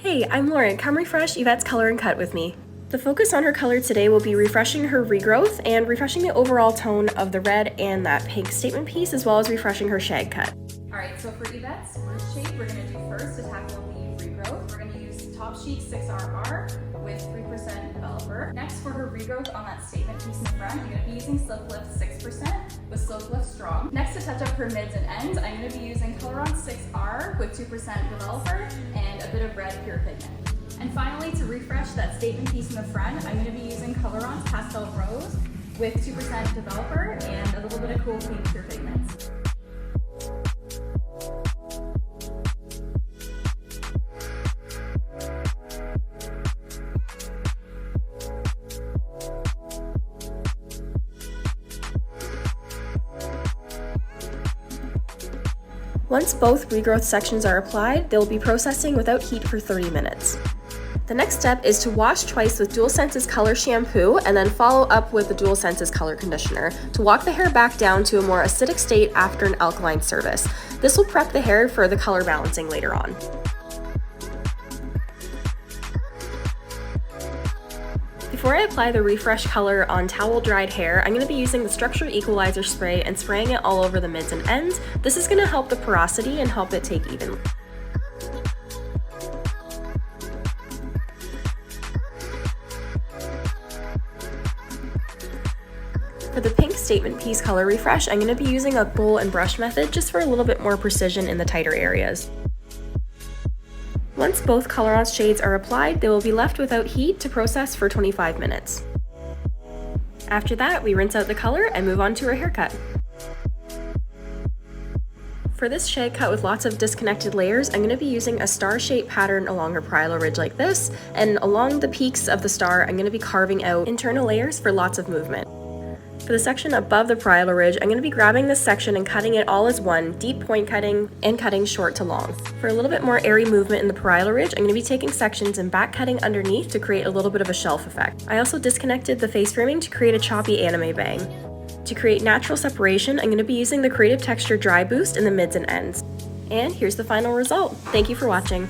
Hey, I'm Lauren. Come refresh Yvette's color and cut with me. The focus on her color today will be refreshing her regrowth and refreshing the overall tone of the red and that pink statement piece, as well as refreshing her shag cut. Alright, so for Yvette's root shade, we're going to do first to tackle the regrowth. We're going to use Top Sheet 6RR with 3% developer. Next, for her regrowth on that statement piece in the front, I'm going to be using Silk Lift 6% with Silk Lift Strong. Next, to touch up her mids and ends, I'm going to be using Coloron 6R with 2% developer and a bit of red pure pigment. And finally, to refresh that statement piece in the front, I'm going to be using Coloron's Pastel Rose with 2% developer and a little bit of cool pink pure pigments. Once both regrowth sections are applied, they'll be processing without heat for 30 minutes. The next step is to wash twice with Dual Senses Color Shampoo and then follow up with the Dual Senses Color Conditioner to walk the hair back down to a more acidic state after an alkaline service. This will prep the hair for the color balancing later on. Before I apply the refresh color on towel dried hair, I'm going to be using the Structure Equalizer spray and spraying it all over the mids and ends. This is going to help the porosity and help it take evenly. For the pink statement piece color refresh, I'm going to be using a bowl and brush method just for a little bit more precision in the tighter areas. Once both Coloron's shades are applied, they will be left without heat to process for 25 minutes. After that, we rinse out the color and move on to our haircut. For this shag cut with lots of disconnected layers, I'm going to be using a star-shaped pattern along her parietal ridge like this, and along the peaks of the star, I'm going to be carving out internal layers for lots of movement. For the section above the parietal ridge, I'm going to be grabbing this section and cutting it all as one, deep point cutting and cutting short to long. For a little bit more airy movement in the parietal ridge, I'm going to be taking sections and back cutting underneath to create a little bit of a shelf effect. I also disconnected the face framing to create a choppy anime bang. To create natural separation, I'm going to be using the Creative Texture Dry Boost in the mids and ends. And here's the final result. Thank you for watching.